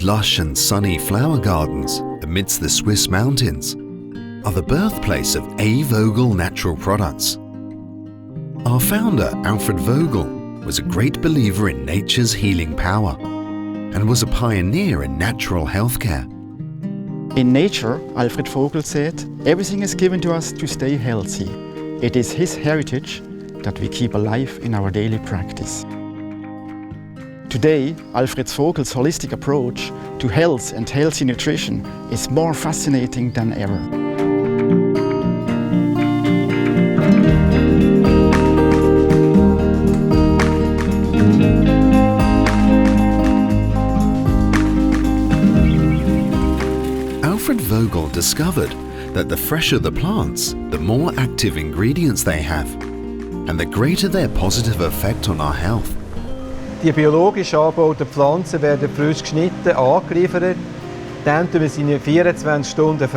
These lush and sunny flower gardens amidst the Swiss mountains are the birthplace of A.Vogel natural products. Our founder, Alfred Vogel, was a great believer in nature's healing power and was a pioneer in natural healthcare. In nature, Alfred Vogel said, everything is given to us to stay healthy. It is his heritage that we keep alive in our daily practice. Today, Alfred Vogel's holistic approach to health and healthy nutrition is more fascinating than ever. Alfred Vogel discovered that the fresher the plants, the more active ingredients they have, and the greater their positive effect on our health. Die biologisch angebauten Pflanzen werden frisch geschnitten, angeliefert. Dann verarbeiten wir sie in 24 Stunden,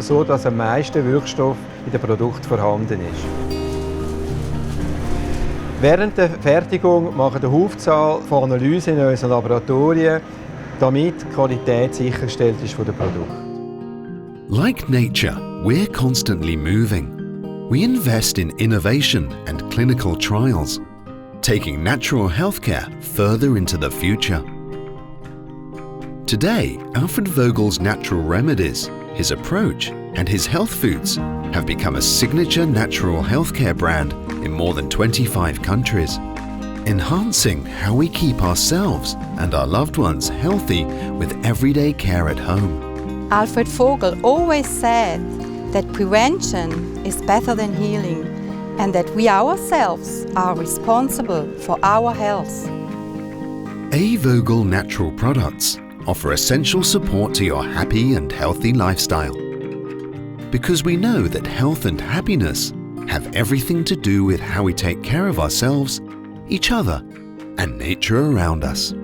sodass am meisten Wirkstoff in dem Produkt vorhanden ist. Während der Fertigung machen wir eine Haufzahl von Analysen in unseren Laboratorien, damit die Qualität sichergestellt ist von dem Produkt. Like nature, we're constantly moving. We invest in innovation and clinical trials, taking natural healthcare further into the future. Today, Alfred Vogel's natural remedies, his approach, and his health foods have become a signature natural healthcare brand in more than 25 countries, enhancing how we keep ourselves and our loved ones healthy with everyday care at home. Alfred Vogel always said that prevention is better than healing, and that we ourselves are responsible for our health. A.Vogel natural products offer essential support to your happy and healthy lifestyle, because we know that health and happiness have everything to do with how we take care of ourselves, each other, and nature around us.